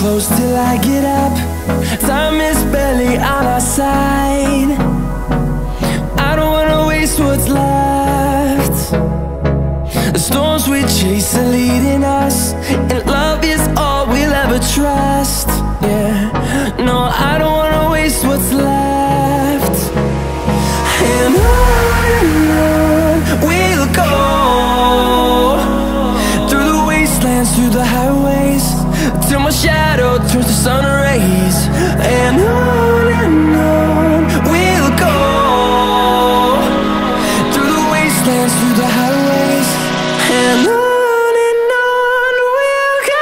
close till I get up. Time is barely on our side. I don't wanna waste what's left. The storms we chase are leading us, and love is all we'll ever trust. Yeah, no, I don't wanna waste what's left. And on we'll go, through the wastelands, through the highways, till my shadow turns to sun rays. And on we'll go, through the wastelands, through the highways, and on we'll go.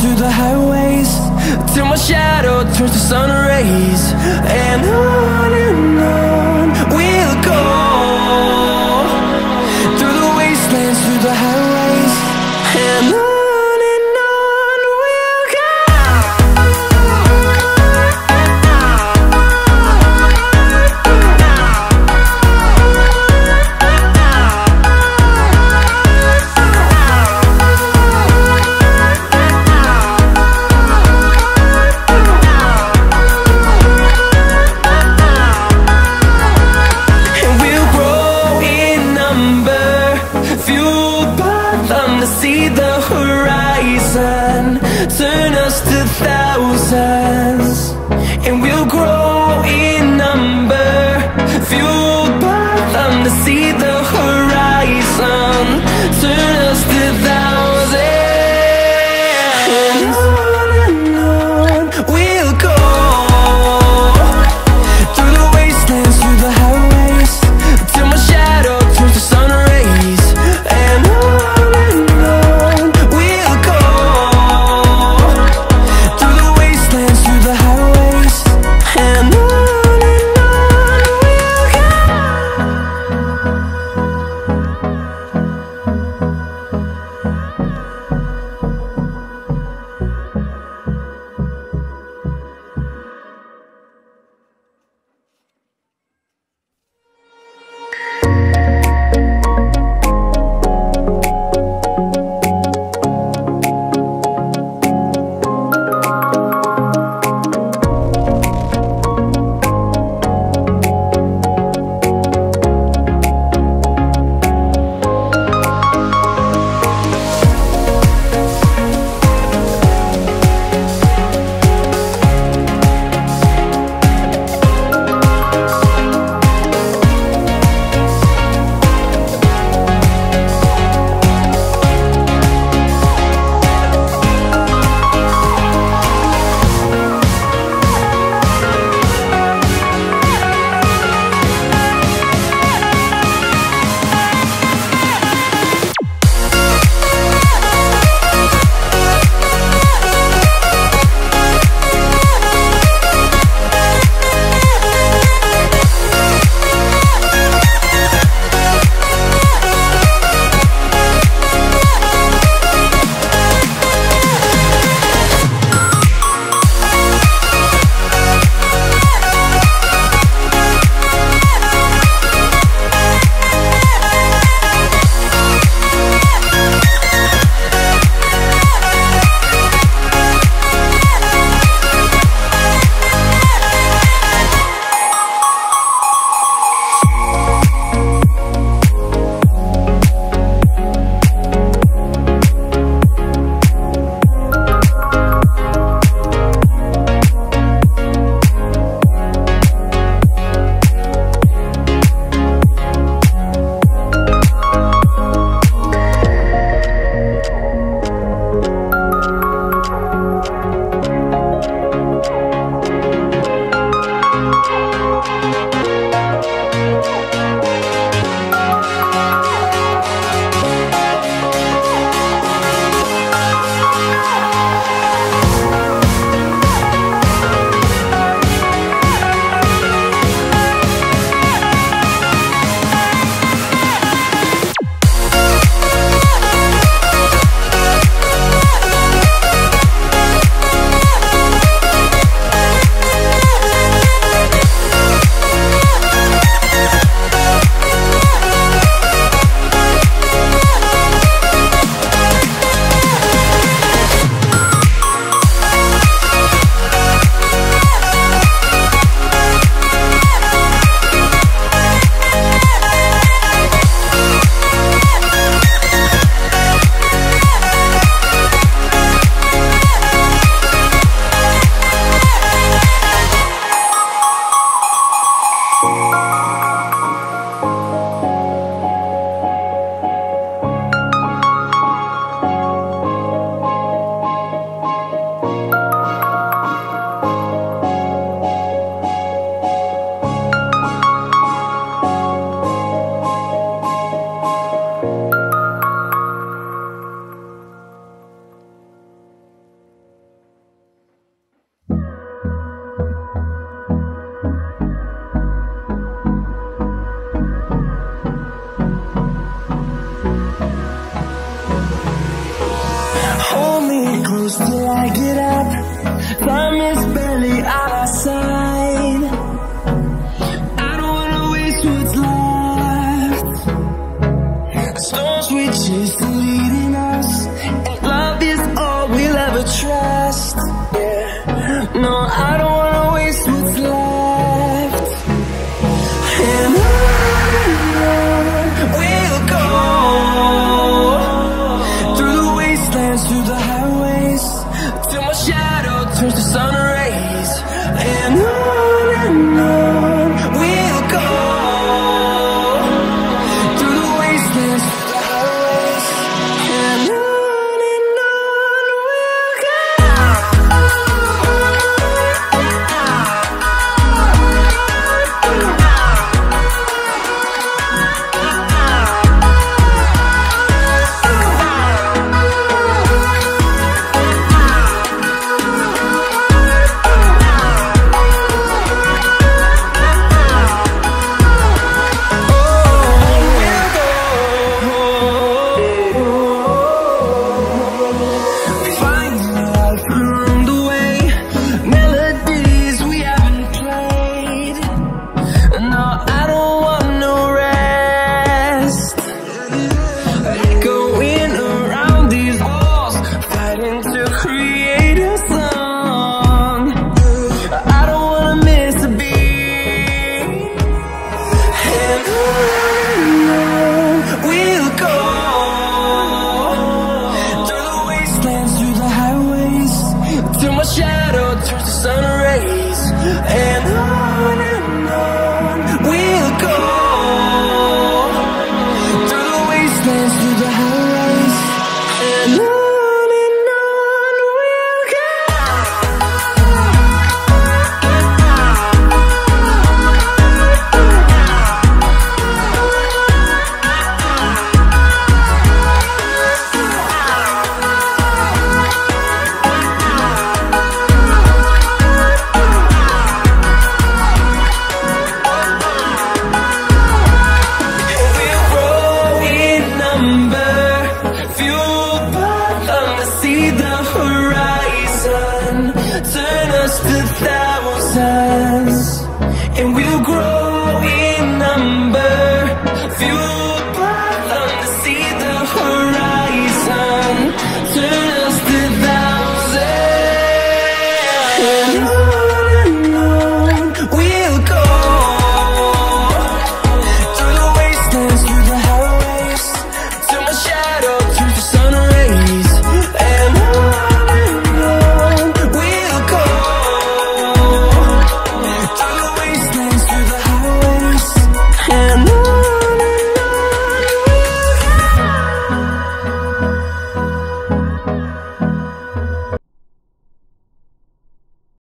Through the highways, till my shadow turns to sun rays. And on we'll go, through the wastelands, through the highways, and on we'll go. See the horizon, turn us to thousands, and we'll grow in number, fueled by them. To see the horizon, turn us to thousands, and on we'll go, through the wastelands, through the highways, till my shadow turns to sun rays. And on we chase the